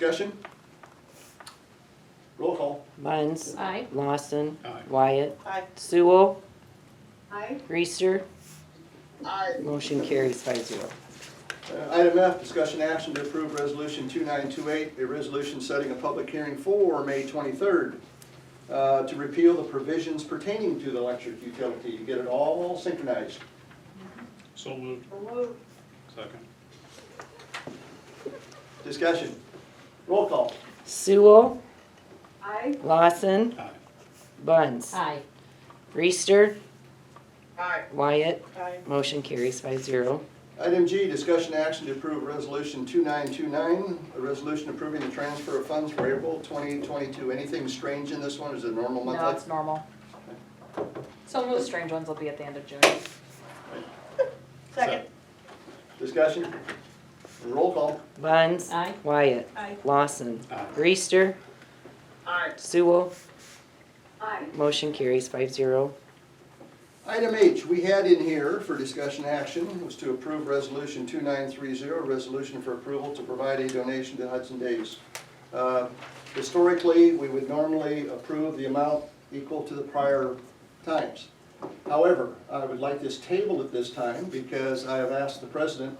Discussion? Roll call. Bunce. Aye. Lawson. Aye. Wyatt. Aye. Sewell. Aye. Reister. Aye. Motion carries 5-0. Item F, discussion action to approve resolution 2928, a resolution setting a public hearing for May 23rd to repeal the provisions pertaining to the electric utility, to get it all synchronized. So moved. Second. Discussion. Roll call. Sewell. Aye. Lawson. Aye. Bunce. Aye. Reister. Aye. Wyatt. Aye. Motion carries 5-0. Item G, discussion action to approve resolution 2929, a resolution approving the transfer of funds for April 2022. Anything strange in this one? Is it a normal monthly? No, it's normal. Some of the strange ones will be at the end of June. Second. Discussion. Roll call. Bunce. Aye. Wyatt. Aye. Lawson. Aye. Reister. Aye. Sewell. Aye. Motion carries 5-0. Item H, we had in here for discussion action was to approve resolution 2930, a resolution for approval to provide a donation to Hudson Days. Historically, we would normally approve the amount equal to the prior times. However, I would like this tabled at this time because I have asked the president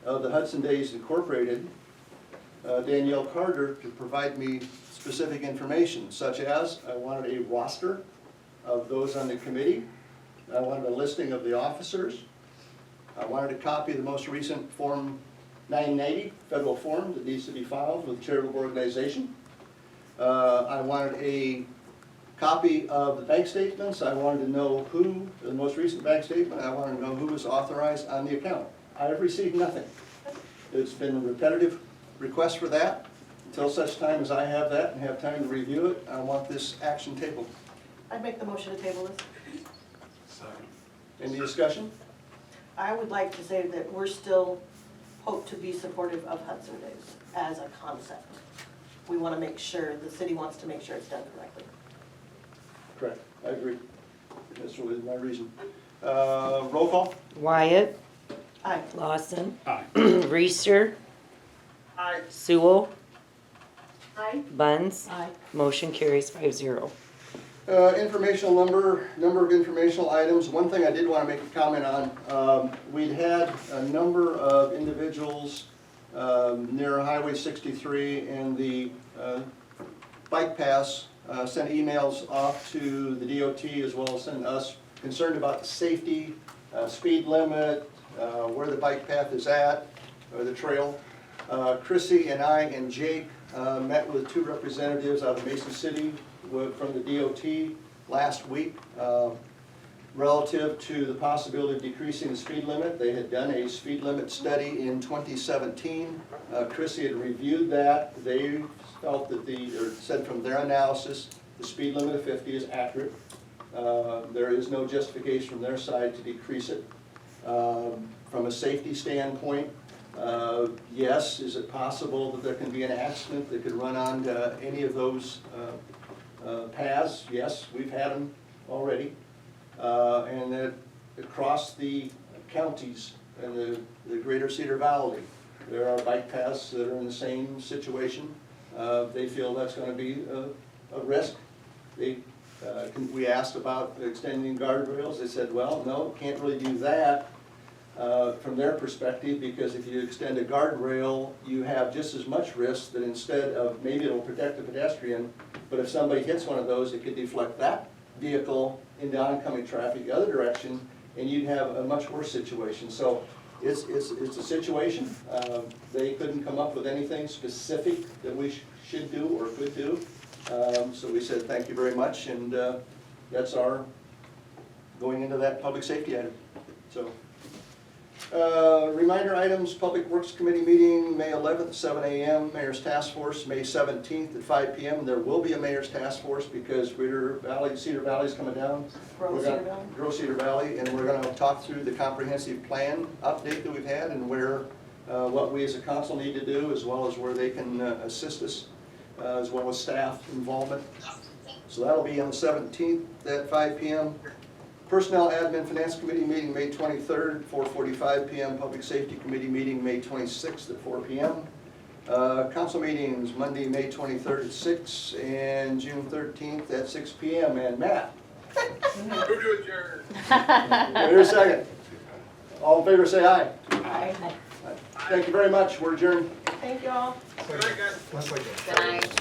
of the Hudson Days Incorporated, Danielle Carter, to provide me specific information, such as I wanted a roster of those on the committee. I wanted a listing of the officers. I wanted a copy of the most recent Form 990, federal form that needs to be filed with a charitable organization. I wanted a copy of the bank statements. I wanted to know who, the most recent bank statement, I wanted to know who was authorized on the account. I have received nothing. It's been a repetitive request for that. Until such time as I have that and have time to review it, I want this action tabled. I'd make the motion to table this. Second. Any discussion? I would like to say that we're still hope to be supportive of Hudson Days as a concept. We want to make sure, the city wants to make sure it's done correctly. Correct, I agree. That's really my reason. Roll call? Wyatt. Aye. Lawson. Aye. Reister. Aye. Sewell. Aye. Bunce. Aye. Motion carries 5-0. Informational number of informational items. One thing I did want to make a comment on, we'd had a number of individuals near Highway 63 and the bike pass sent emails off to the DOT as well as sent us concerned about the safety, speed limit, where the bike path is at, or the trail. Chrissy and I and Jake met with two representatives out of Mason City from the DOT last week relative to the possibility of decreasing the speed limit. They had done a speed limit study in 2017. Chrissy had reviewed that. They felt that said from their analysis, the speed limit of 50 is accurate. There is no justification from their side to decrease it. From a safety standpoint, yes, is it possible that there can be an accident that could run onto any of those paths? Yes, we've had them already. And that across the counties and the greater Cedar Valley, there are bike paths that are in the same situation. They feel that's going to be a risk. We asked about extending guardrails. They said, well, no, can't really do that from their perspective, because if you extend a guardrail, you have just as much risk that instead of, maybe it'll protect the pedestrian, but if somebody hits one of those, it could deflect that vehicle into oncoming traffic the other direction, and you'd have a much worse situation. So it's a situation. They couldn't come up with anything specific that we should do or could do. So we said thank you very much, and that's our going into that public safety item. So reminder items: Public Works Committee meeting May 11th, 7 a.m. Mayor's Task Force May 17th at 5 p.m. There will be a Mayor's Task Force because Cedar Valley is coming down. Grow Cedar Valley, and we're going to talk through the comprehensive plan update that we've had and where what we as a council need to do, as well as where they can assist us, as well as staff involvement. So that'll be on the 17th at 5 p.m. Personnel Admin Finance Committee meeting May 23rd, 4:45 p.m. Public Safety Committee meeting May 26th at 4 p.m. Council meetings, Monday, May 23rd at 6 and June 13th at 6 PM. And Matt, Move to adjourn. here's a second. All in favor, say aye. Aye. Thank you very much. We're adjourned. Thank you all. Good night, guys. Good night.